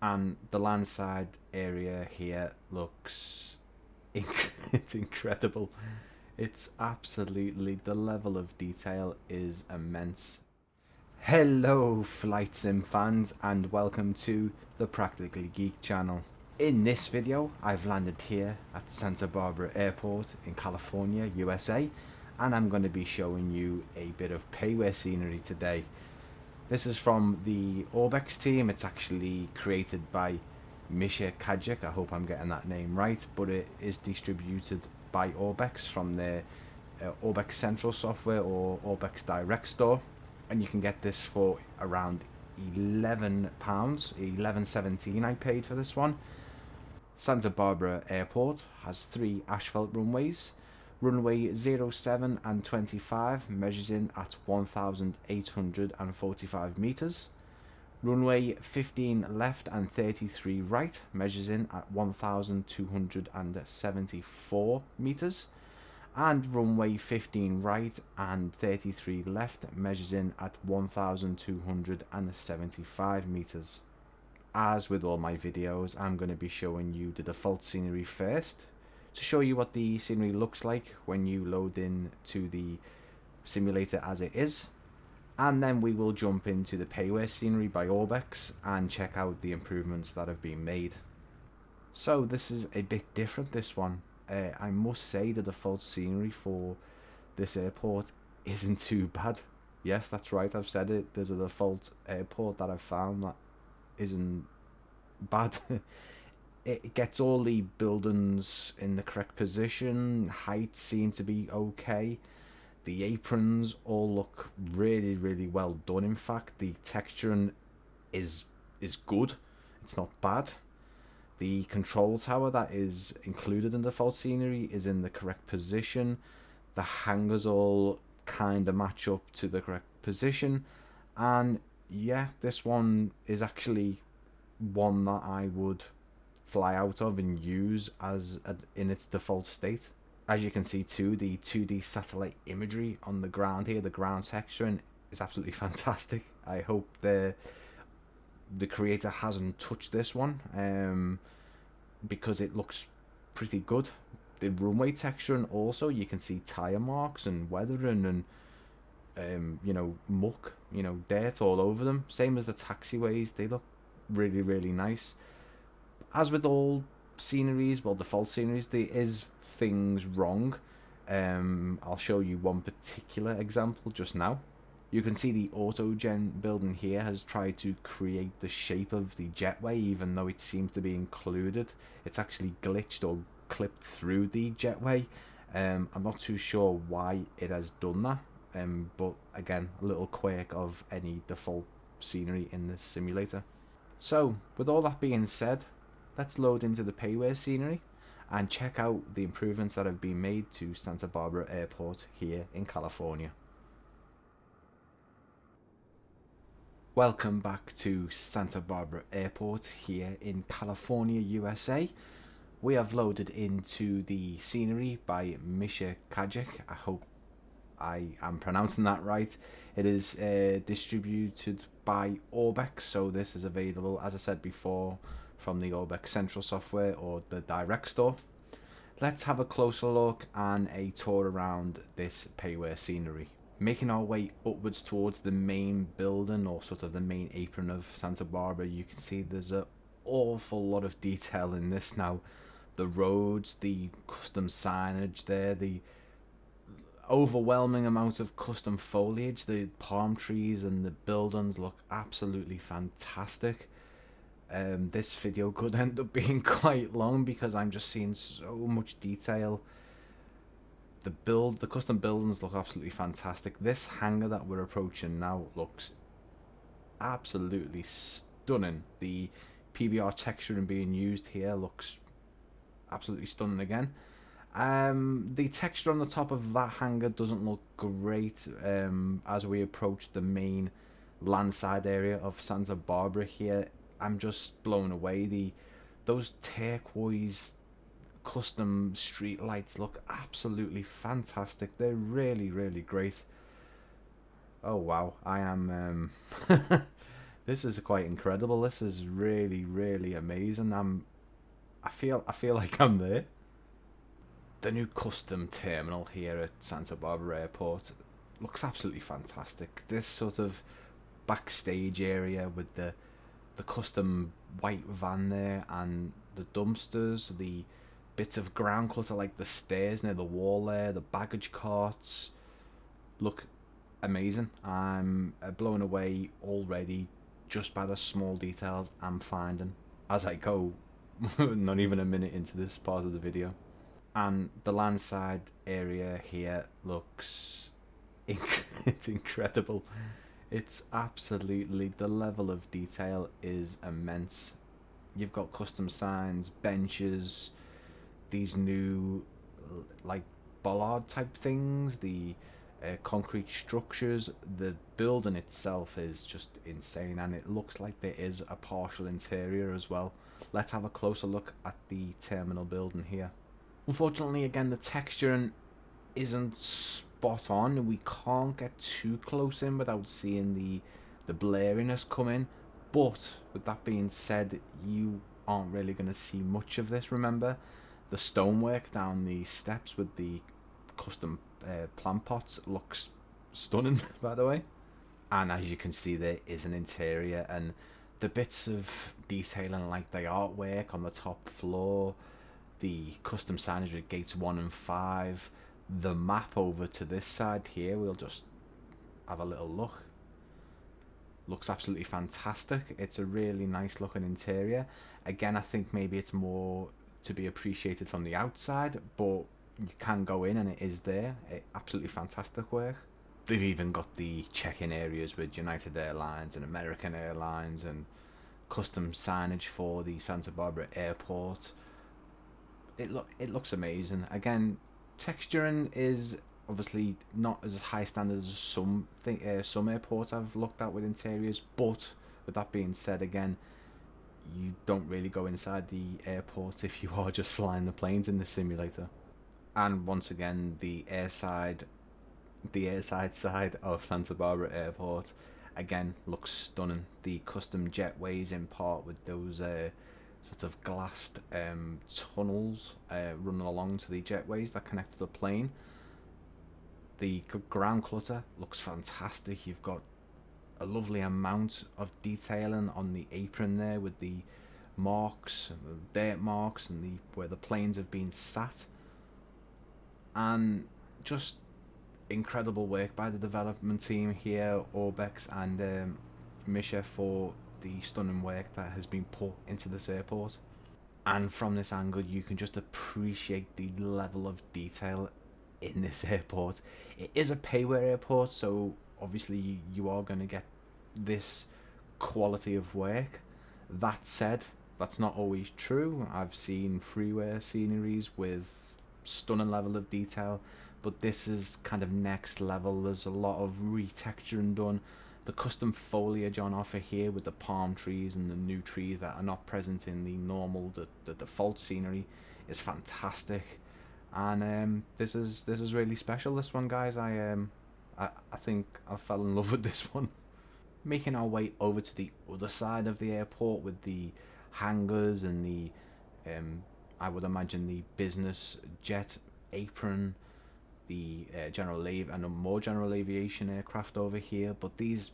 and the landside area here looks it's incredible. It's absolutely, the level of detail is immense. Hello flight sim fans, and welcome to the Practically Geek channel. In this video I've landed here at Santa Barbara Airport in California, USA, and I'm going to be showing you a bit of payware scenery today. This is from the Orbex team. It's actually created by Misha Kajic. I hope I'm getting that name right, but it is distributed by Orbex from their Orbex Central software or Orbex Direct store, and you can get this for around £11, £11.17 I paid for this one. Santa Barbara Airport has 3 asphalt runways. Runway 07 and 25 measures in at 1,845 meters. Runway 15 left and 33 right measures in at 1,274 meters. And runway 15 right and 33 left measures in at 1,275 meters. As with all my videos, I'm going to be showing you the default scenery first, to show you what the scenery looks like when you load in to the simulator as it is, and then we will jump into the payware scenery by Orbex and check out the improvements that have been made. So this is a bit different, this one. I must say the default scenery for this airport isn't too bad. Yes, that's right, I've said it. There's a default airport that I've found that isn't bad. It gets all the buildings in the correct position. Heights seem to be okay. The aprons all look really well done. In fact, the texturing is good. It's not bad. The control tower that is included in the default scenery is in the correct position. The hangars all kind of match up to the correct position, and yeah, this one is actually one that I would fly out of and use as in its default state. As you can see too, the 2D satellite imagery on the ground here, the ground texturing is absolutely fantastic. I hope the creator hasn't touched this one, because it looks pretty good. The runway texturing also, you can see tire marks and weathering and you know, muck, you know, dirt all over them. Same as the taxiways, they look really nice. As with all sceneries, well, default sceneries, there is things wrong. I'll show you one particular example just now. You can see the AutoGen building here has tried to create the shape of the jetway, even though it seems to be included. It's actually glitched or clipped through the jetway. I'm not too sure why it has done that, but again, a little quirk of any default scenery in this simulator. So, with all that being said, let's load into the payware scenery and check out the improvements that have been made to Santa Barbara Airport here in California. Welcome back to Santa Barbara Airport here in California, USA. We have loaded into the scenery by Misha Kajic. I hope I am pronouncing that right. It is distributed by Orbex, so this is available, as I said before, from the Orbex Central software or the Direct store. Let's have a closer look and a tour around this payware scenery. Making our way upwards towards the main building, or sort of the main apron of Santa Barbara, you can see there's an awful lot of detail in this now. The roads, the custom signage there, the overwhelming amount of custom foliage, the palm trees and the buildings look absolutely fantastic. This video could end up being quite long because I'm just seeing so much detail. The custom buildings look absolutely fantastic. This hangar that we're approaching now looks absolutely stunning. The PBR texturing being used here looks absolutely stunning again. The texture on the top of that hangar doesn't look great as we approach the main landside area of Santa Barbara here. I'm just blown away. Those turquoise custom street lights look absolutely fantastic. They're really great. Oh wow, I am This is quite incredible. This is really, really amazing. I feel like I'm there. The new custom terminal here at Santa Barbara Airport looks absolutely fantastic. This sort of backstage area with the custom white van there, and the dumpsters, the bits of ground clutter like the stairs near the wall there, the baggage carts look amazing. I'm blown away already just by the small details I'm finding as I go. Not even a minute into this part of the video. And the landside area here looks it's incredible. It's absolutely, the level of detail is immense. You've got custom signs, benches, these new like bollard type things, the concrete structures. The building itself is just insane, and it looks like there is a partial interior as well. Let's have a closer look at the terminal building here. Unfortunately, again, the texturing isn't spot on. We can't get too close in without seeing the blurriness come in. But with that being said, you aren't really going to see much of this. Remember, the stonework down the steps with the custom plant pots looks stunning, by the way. And as you can see, there is an interior, and the bits of detailing like the artwork on the top floor, the custom signage with gates 1 and 5, the map over to this side here, we'll just have a little look. Looks absolutely fantastic. It's a really nice looking interior. Again, I think maybe it's more to be appreciated from the outside, but you can go in and it is there. Absolutely fantastic work. They've even got the check-in areas with United Airlines and American Airlines, and custom signage for the Santa Barbara Airport. It looks amazing. Again, texturing is obviously not as high standards as some airports I've looked at with interiors, but with that being said, again, you don't really go inside the airport if you are just flying the planes in the simulator. And once again, the airside side of Santa Barbara Airport again looks stunning. The custom jetways in part with those sort of glassed tunnels running along to the jetways that connect to the plane. The ground clutter looks fantastic. You've got a lovely amount of detailing on the apron there with the marks, the dirt marks, and where the planes have been sat. And just incredible work by the development team here, Orbex and Misha, for the stunning work that has been put into this airport. And from this angle, you can just appreciate the level of detail in this airport. It is a payware airport, so obviously you are going to get this quality of work. That said, that's not always true. I've seen freeware sceneries with stunning level of detail, but this is kind of next level. There's a lot of retexturing done. The custom foliage on offer here with the palm trees and the new trees that are not present in the default scenery is fantastic. And this is really special, this one, guys. I think I fell in love with this one. Making our way over to the other side of the airport with the hangars and the I would imagine the business jet apron, the general aviation aircraft over here. But these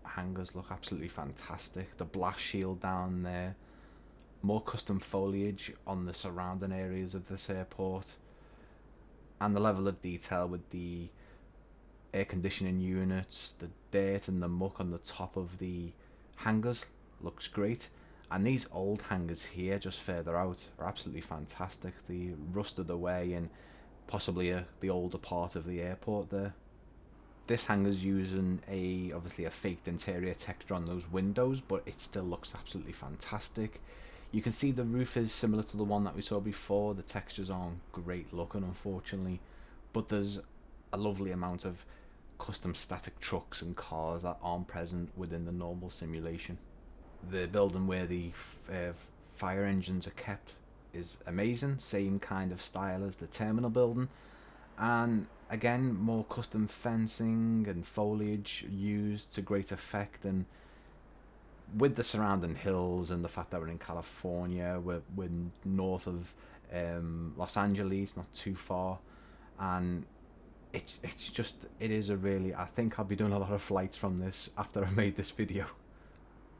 hangars look absolutely fantastic. The blast shield down there, more custom foliage on the surrounding areas of this airport, and the level of detail with the air conditioning units, the dirt and the muck on the top of the hangars looks great. And these old hangars here just further out are absolutely fantastic. They rusted away in possibly the older part of the airport there. This hangar's using obviously a faked interior texture on those windows, but it still looks absolutely fantastic. You can see the roof is similar to the one that we saw before. The textures aren't great looking, unfortunately, but there's a lovely amount of custom static trucks and cars that aren't present within the normal simulation. The building where the fire engines are kept is amazing, same kind of style as the terminal building, and again, more custom fencing and foliage used to great effect. And with the surrounding hills and the fact that we're in California, we're north of Los Angeles, not too far, and it is a really, I think I'll be doing a lot of flights from this after I've made this video.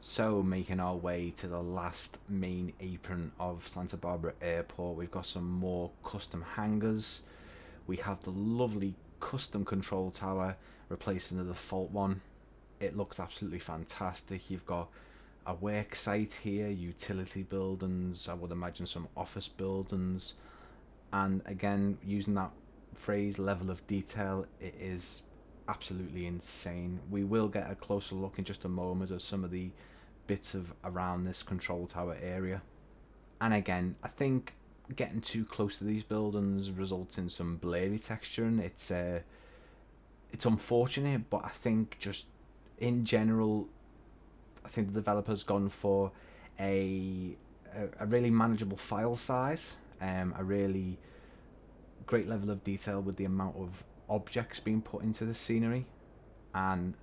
So making our way to the last main apron of Santa Barbara Airport, we've got some more custom hangars. We have the lovely custom control tower replacing the default one. It looks absolutely fantastic. You've got a work site here, utility buildings, I would imagine some office buildings, and again, using that phrase, level of detail, it is absolutely insane. We will get a closer look in just a moment at some of the bits of around this control tower area. And again, I think getting too close to these buildings results in some blurry texture, and it's unfortunate, but I think just in general, I think the developer's gone for a really manageable file size, a really great level of detail with the amount of objects being put into the scenery. And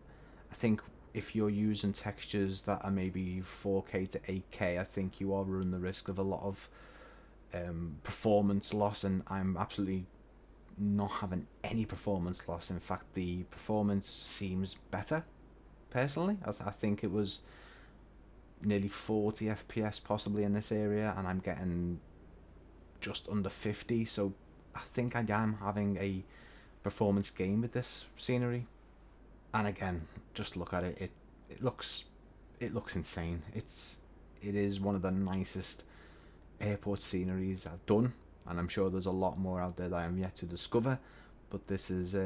I think if you're using textures that are maybe 4K to 8K, I think you are running the risk of a lot of performance loss, and I'm absolutely not having any performance loss. In fact, the performance seems better personally. I think it was nearly 40 FPS possibly in this area, and I'm getting just under 50, so I think I am having a performance gain with this scenery. And again, just look at it, it looks insane. It is one of the nicest airport sceneries I've done, and I'm sure there's a lot more out there that I am yet to discover, but this is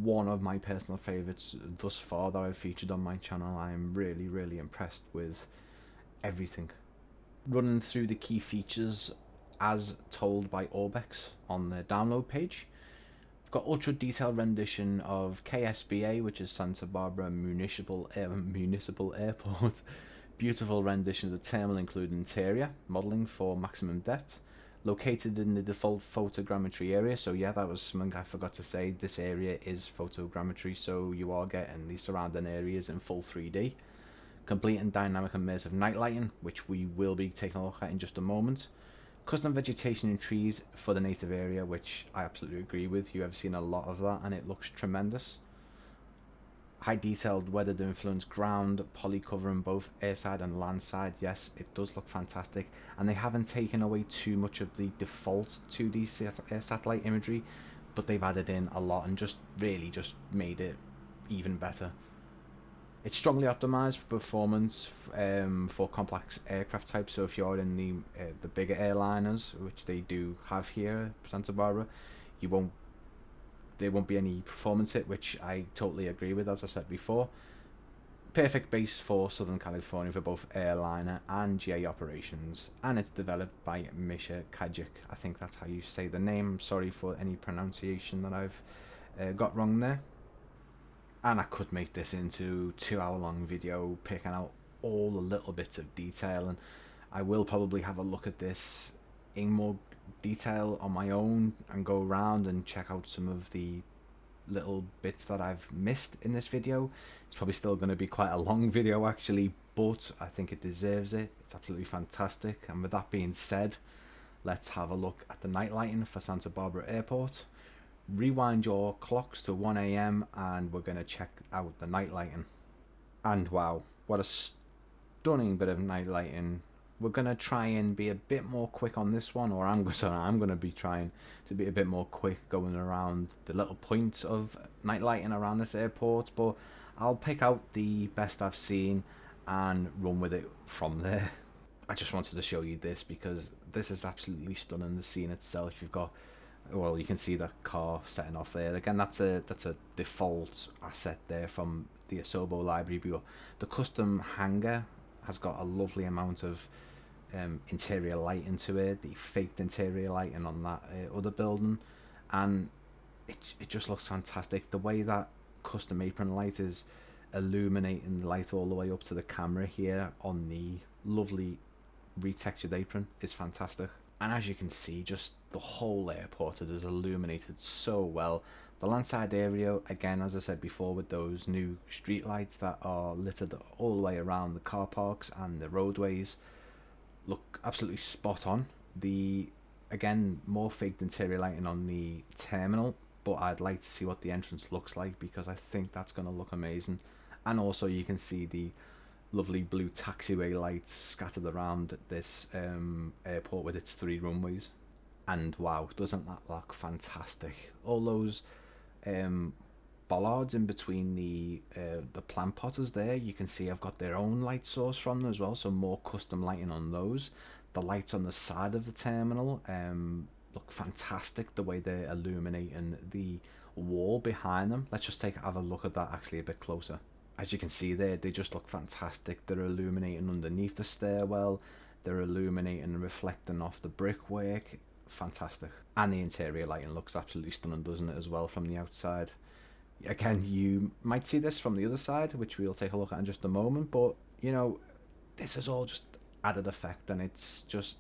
one of my personal favorites thus far that I've featured on my channel. I'm really impressed with everything. Running through the key features as told by Orbex on the download page. We've got ultra detailed rendition of KSBA, which is Santa Barbara Municipal Airport. Beautiful rendition of the terminal, including interior modeling for maximum depth. Located in the default photogrammetry area, so yeah, that was something I forgot to say. This area is photogrammetry, so you are getting the surrounding areas in full 3D. Complete and dynamic immersive night lighting, which we will be taking a look at in just a moment. Custom vegetation and trees for the native area, which I absolutely agree with. You have seen a lot of that and it looks tremendous. High detailed weather influenced ground poly covering both airside and landside. Yes, it does look fantastic, and they haven't taken away too much of the default 2D satellite imagery, but they've added in a lot and just made it even better. It's strongly optimized for performance for complex aircraft types. So if you're in the bigger airliners, which they do have here at Santa Barbara, there won't be any performance hit, which I totally agree with, as I said before. Perfect base for Southern California for both airliner and GA operations, and it's developed by Misha Kajik. I think that's how you say the name. I'm sorry for any pronunciation that I've got wrong there. And I could make this into a 2-hour long video picking out all the little bits of detail, and I will probably have a look at this in more detail on my own and go around and check out some of the little bits that I've missed in this video. It's probably still going to be quite a long video actually, but I think it deserves it. It's absolutely fantastic. And with that being said, let's have a look at the night lighting for Santa Barbara Airport. Rewind your clocks to 1 AM and we're going to check out the night lighting. And wow, what a stunning bit of night lighting. We're going to try and be a bit more quick on this one, or I'm going to be trying to be a bit more quick going around the little points of night lighting around this airport, but I'll pick out the best I've seen and run with it from there. I just wanted to show you this because this is absolutely stunning. The scene itself, you've got, well, you can see that car setting off there. Again, that's a default asset there from the Asobo library, but the custom hangar has got a lovely amount of interior lighting to it, the faked interior lighting on that other building, and it just looks fantastic. The way that custom apron light is illuminating the light all the way up to the camera here on the lovely retextured apron is fantastic. And as you can see, just the whole airport is illuminated so well The landside area, again, as I said before, with those new street lights that are littered all the way around the car parks and the roadways, look absolutely spot on. Again, more faked interior lighting on the terminal, but I'd like to see what the entrance looks like, because I think that's going to look amazing. And also you can see the lovely blue taxiway lights scattered around this airport with its 3 runways. And wow, doesn't that look fantastic? All those bollards in between the plant potters there, you can see I've got their own light source from them as well, so more custom lighting on those. The lights on the side of the terminal look fantastic, the way they're illuminating the wall behind them. Let's just have a look at that actually a bit closer. As you can see there, they just look fantastic. They're illuminating underneath the stairwell, they're illuminating and reflecting off the brickwork. Fantastic. And the interior lighting looks absolutely stunning, doesn't it, as well, from the outside. Again, you might see this from the other side, which we'll take a look at in just a moment, but you know, this is all just added effect, and it's just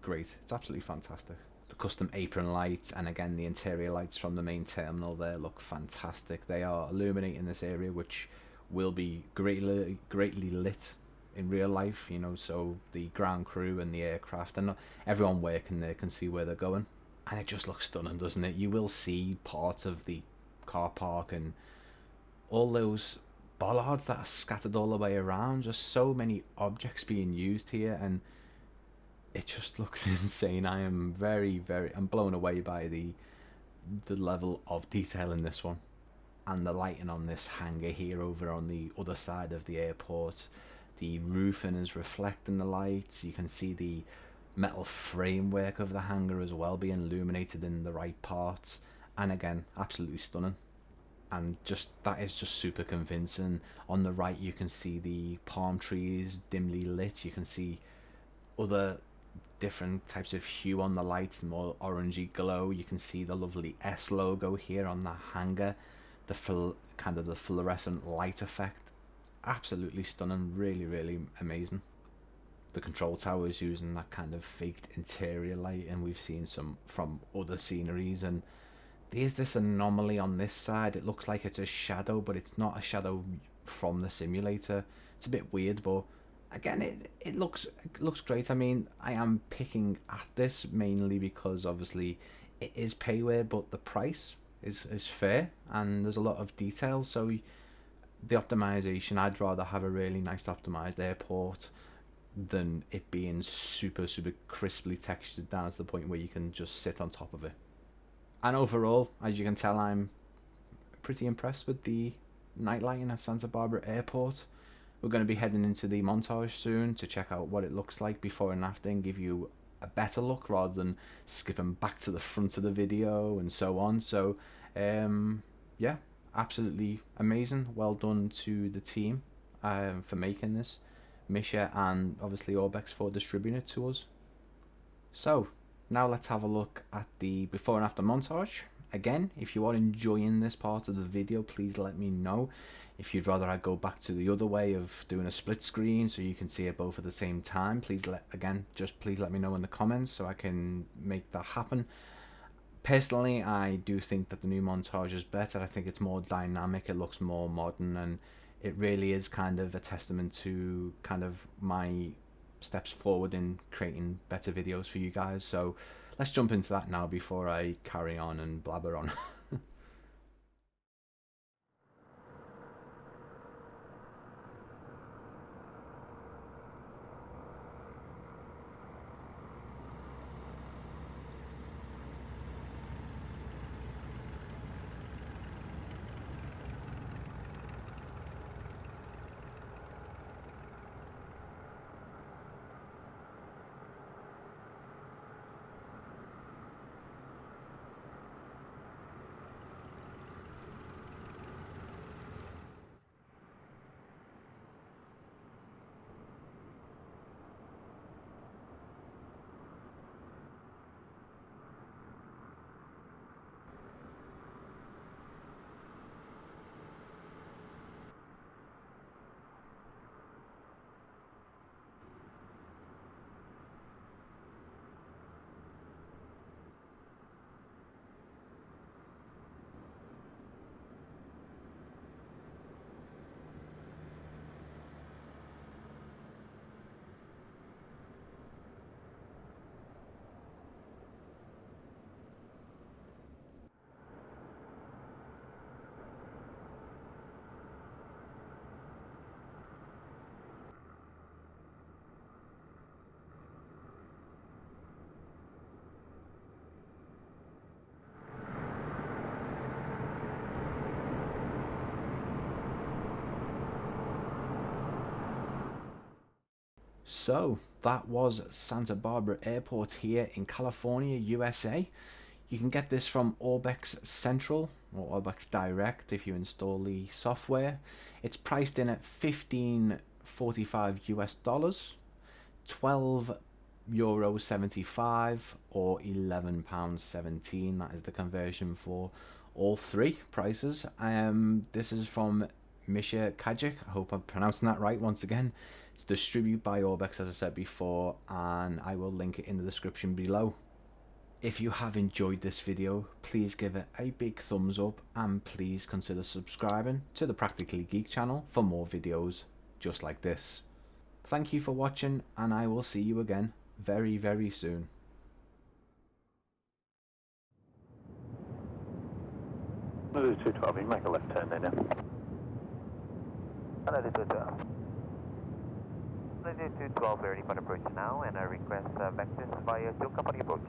great. It's absolutely fantastic. The custom apron lights and again the interior lights from the main terminal there look fantastic. They are illuminating this area, which will be greatly lit in real life, you know, so the ground crew and the aircraft and everyone working there can see where they're going. And it just looks stunning, doesn't it? You will see parts of the car park and all those bollards that are scattered all the way around. Just so many objects being used here, and it just looks insane. I'm I'm blown away by the level of detail in this one. And the lighting on this hangar here over on the other side of the airport, the roofing is reflecting the lights. You can see the metal framework of the hangar as well being illuminated in the right parts, and again, absolutely stunning. And just that is just super convincing. On the right you can see the palm trees dimly lit. You can see other different types of hue on the lights, more orangey glow. You can see the lovely S logo here on the hangar, the kind of the fluorescent light effect. Absolutely stunning, really amazing. The control tower is using that kind of faked interior light, and we've seen some from other sceneries. And there's this anomaly on this side. It looks like it's a shadow, but it's not a shadow from the simulator. It's a bit weird, but again, it looks great. I mean, I am picking at this mainly because obviously it is payware, but the price is fair and there's a lot of detail. So the optimization, I'd rather have a really nice optimized airport than it being super crisply textured down to the point where you can just sit on top of it. And overall, as you can tell, I'm pretty impressed with the night lighting at Santa Barbara Airport. We're going to be heading into the Montage soon to check out what it looks like before and after and give you a better look rather than skipping back to the front of the video and so on. So yeah, absolutely amazing. Well done to the team for making this, Misha and obviously Orbex for distributing it to us. So now let's have a look at the before and after montage. Again, if you are enjoying this part of the video, please let me know. If you'd rather I go back to the other way of doing a split screen so you can see it both at the same time, please let me know in the comments so I can make that happen. Personally, I do think that the new montage is better. I think it's more dynamic, it looks more modern, and it really is kind of a testament to kind of my steps forward in creating better videos for you guys. So let's jump into that now before I carry on and blabber on. So that was Santa Barbara Airport here in California, USA. You can get this from Orbex Central or Orbex Direct if you install the software. It's priced in at $15.45 US, €12.75 or £11.17. That is the conversion for all three prices. This is from Misha Kajic. I hope I'm pronouncing that right once again. It's distributed by Orbex, as I said before, and I will link it in the description below. If you have enjoyed this video, please give it a big thumbs up and please consider subscribing to the Practically Geek channel for more videos just like this. Thank you for watching, and I will see you again very, very soon. Hello, 212, you make a left turn there now. Hello, 212. Let's do 212 ready for approach now, and I request vectors via 2 company approach.